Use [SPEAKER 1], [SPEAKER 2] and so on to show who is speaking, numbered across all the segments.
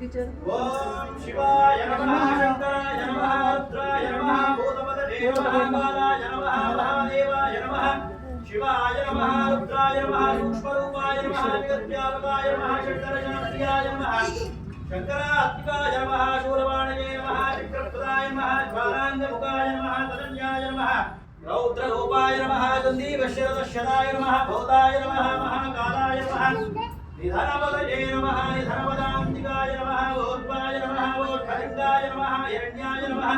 [SPEAKER 1] ఓం శివాయ నమః శంకరాయ నమః రుద్రాయ నమః భూతపతయే నమః కాలాయ నమః మహాదేవాయ నమః శివాయ నమః రుద్రాయ నమః సూక్ష్మరూపాయ నమః జగద్వ్యాపకాయ నమః శంకరజనప్రియాయ నమః శంకరాత్మికాయ నమః శూలవాణయే నమః చక్రప్రదాయ నమః జ్వాలాంగముఖాయ నమః తదన్యాయ నమః రౌద్రరూపాయ నమః గంధీవశరదశదాయ నమః భౌతాయ నమః మహాకాలాయ నమః నిధనపదయే నమః నిధనపదాంతికాయ నమః ఓద్వాయ నమః ఓద్భలింగాయ నమః హిరణ్యాయ నమః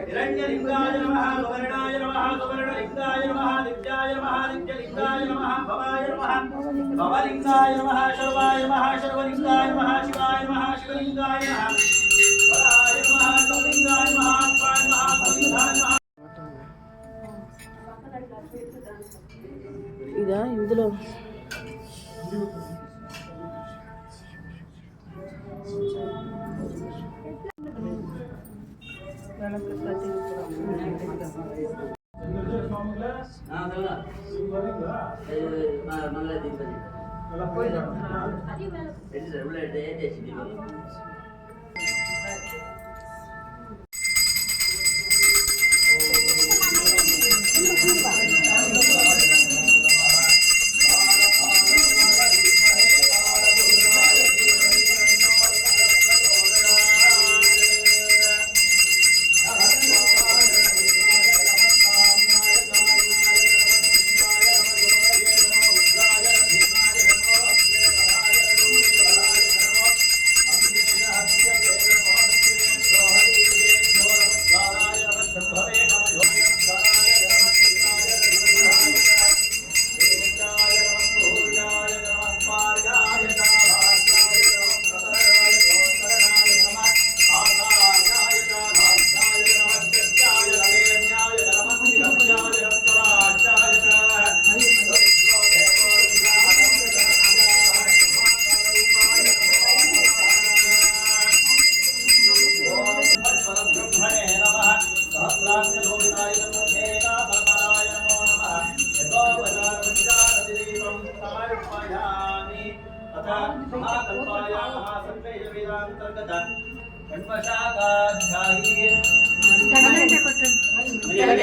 [SPEAKER 1] హిరణ్యలింగాయ నమః సువర్ణాయ నమః సువర్ణలింగాయ నమః దివ్యాయ నమః దివ్యలింగాయ నమః భవాయ నమః భవలింగాయ నమః శర్వాయ నమః శర్వలింగాయ నమః శివాయ నమః శివలింగాయ నమః వరాయ నమః శివలింగాయ నమః స్వాయ నమః భవలింగాయ నమః.
[SPEAKER 2] ఇదా ఇందులో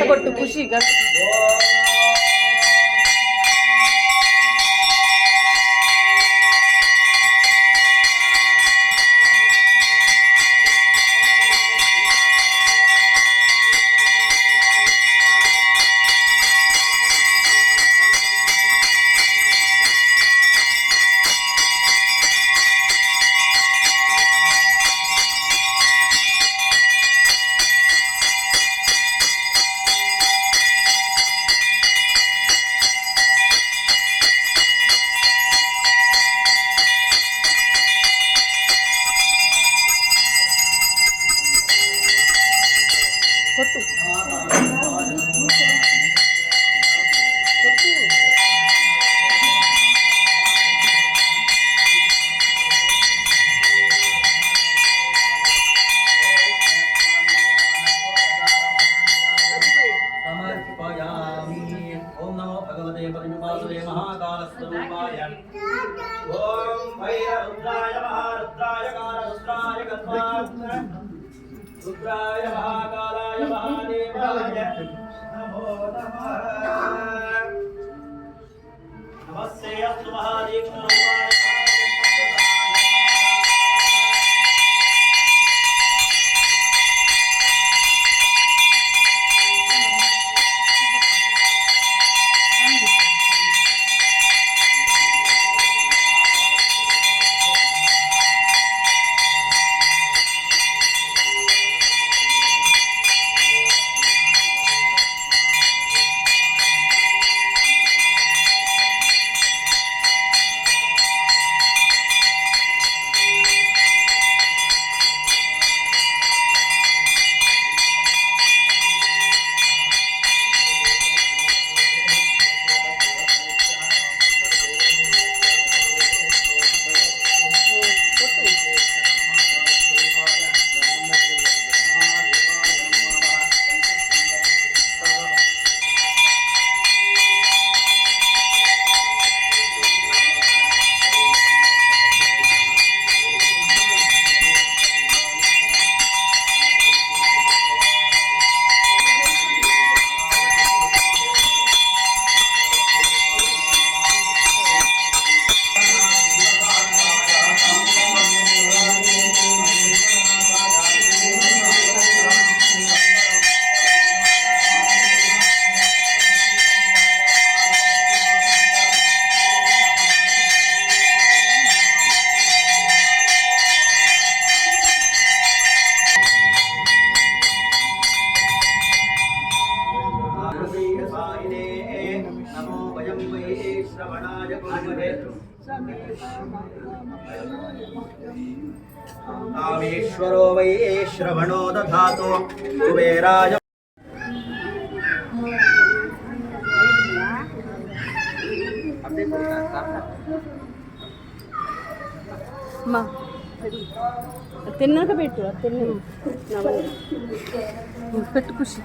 [SPEAKER 2] కొట్టు ఖుషి
[SPEAKER 1] रुद्राय महाकालाय महादेवाय नमो नमः। नमस्ते अस्तु महादीक्षरूपाय श्रवणाय कुर्महे कामेश्वरो वै श्रवणो दधातु कुबेराय
[SPEAKER 2] మా తిన్నాక పెట్టు తిన్నా పెట్టు ఖుషి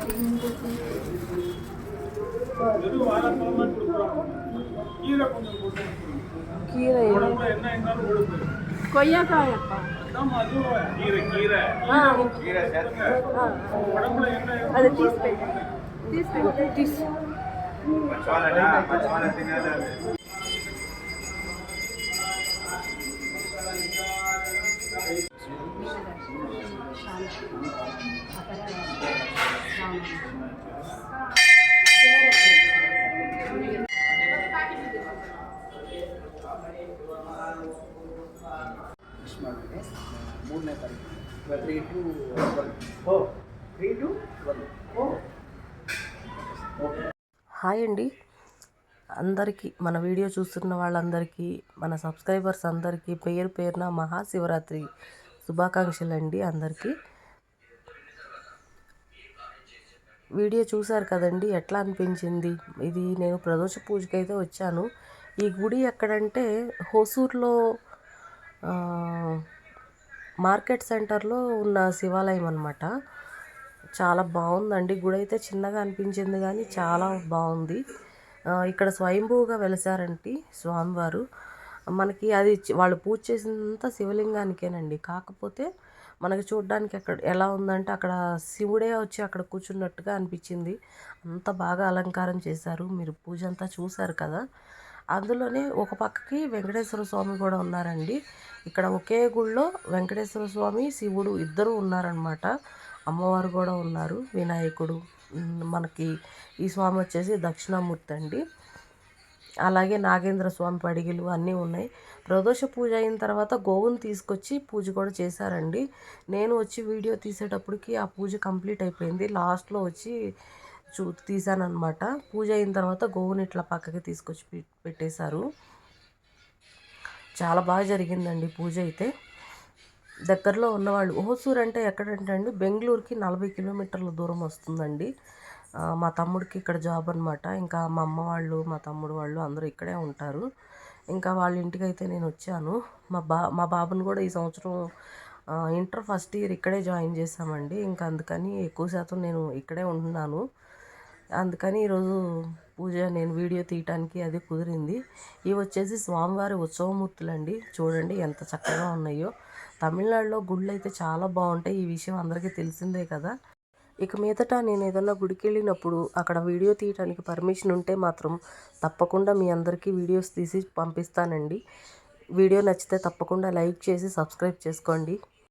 [SPEAKER 2] కీర కొయ్యకాయ అది తీసి
[SPEAKER 3] మూడనే తారీఖు 3 to 12. 3 to 12.
[SPEAKER 2] హాయ్ అండి అందరికీ మన వీడియో చూస్తున్న వాళ్ళందరికీ మన సబ్స్క్రైబర్స్ అందరికీ పేరు పేరున మహాశివరాత్రి శుభాకాంక్షలు అండి. అందరికీ వీడియో చూశారు కదండి, ఎట్లా అనిపించింది? ఇది నేను ప్రదోష పూజకి అయితే వచ్చాను. ఈ గుడి ఎక్కడంటే హోసూర్లో మార్కెట్ సెంటర్లో ఉన్న శివాలయం అన్నమాట. చాలా బాగుందండి. గుడి అయితే చిన్నగా అనిపించింది కానీ చాలా బాగుంది. ఇక్కడ స్వయంభూగా వెలిసారండి స్వామివారు. మనకి అది వాళ్ళు పూజ చేసినంత శివలింగానికేనండి. కాకపోతే మనకి చూడడానికి అక్కడ ఎలా ఉందంటే అక్కడ శివుడే వచ్చి అక్కడ కూర్చున్నట్టుగా అనిపించింది. అంత బాగా అలంకారం చేశారు. మీరు పూజ అంతా చూశారు కదా. అందులోనే ఒక పక్కకి వెంకటేశ్వర స్వామి కూడా ఉన్నారండి. ఇక్కడ ఒకే గుళ్ళో వెంకటేశ్వర స్వామి శివుడు ఇద్దరు ఉన్నారనమాట. అమ్మవారు కూడా ఉన్నారు, వినాయకుడు. మనకి ఈ స్వామి వచ్చేసి దక్షిణామూర్తి అండి. అలాగే నాగేంద్ర స్వామి పడిగిలు అన్నీ ఉన్నాయి. ప్రదోష పూజ అయిన తర్వాత గోవుని తీసుకొచ్చి పూజ కూడా చేశారండి. నేను వచ్చి వీడియో తీసేటప్పటికి ఆ పూజ కంప్లీట్ అయిపోయింది. లాస్ట్లో వచ్చి తీసానమాట. పూజ అయిన తర్వాత గోవుని ఇట్లా పక్కకి తీసుకొచ్చి పెట్టేశారు. చాలా బాగా జరిగిందండి పూజ అయితే. దగ్గరలో ఉన్నవాళ్ళు హోసూర్ అంటే ఎక్కడంటే అండి బెంగళూరుకి 40 కిలోమీటర్ల దూరం వస్తుందండి. మా తమ్ముడికి ఇక్కడ జాబ్ అనమాట. ఇంకా మా అమ్మ వాళ్ళు మా తమ్ముడు వాళ్ళు అందరూ ఇక్కడే ఉంటారు. ఇంకా వాళ్ళ ఇంటికి అయితే నేను వచ్చాను. మా బాబుని కూడా ఈ సంవత్సరం ఇంటర్ ఫస్ట్ ఇయర్ ఇక్కడే జాయిన్ చేశామండి. ఇంకా అందుకని ఎక్కువ శాతం నేను ఇక్కడే ఉంటున్నాను. అందుకని ఈరోజు పూజ నేను వీడియో తీయటానికి అది కుదిరింది. ఇవి వచ్చేసి స్వామివారి ఉత్సవమూర్తులండి. చూడండి ఎంత చక్కగా ఉన్నాయో. తమిళనాడులో గుళ్ళు అయితే చాలా బాగుంటాయి. ఈ విషయం అందరికీ తెలిసిందే కదా. ఇక మీదట నేను ఏదన్నా గుడికి వెళ్ళినప్పుడు అక్కడ వీడియో తీయడానికి పర్మిషన్ ఉంటే మాత్రం తప్పకుండా మీ అందరికీ వీడియోస్ తీసి పంపిస్తానండి. వీడియో నచ్చితే తప్పకుండా లైక్ చేసి సబ్స్క్రైబ్ చేసుకోండి.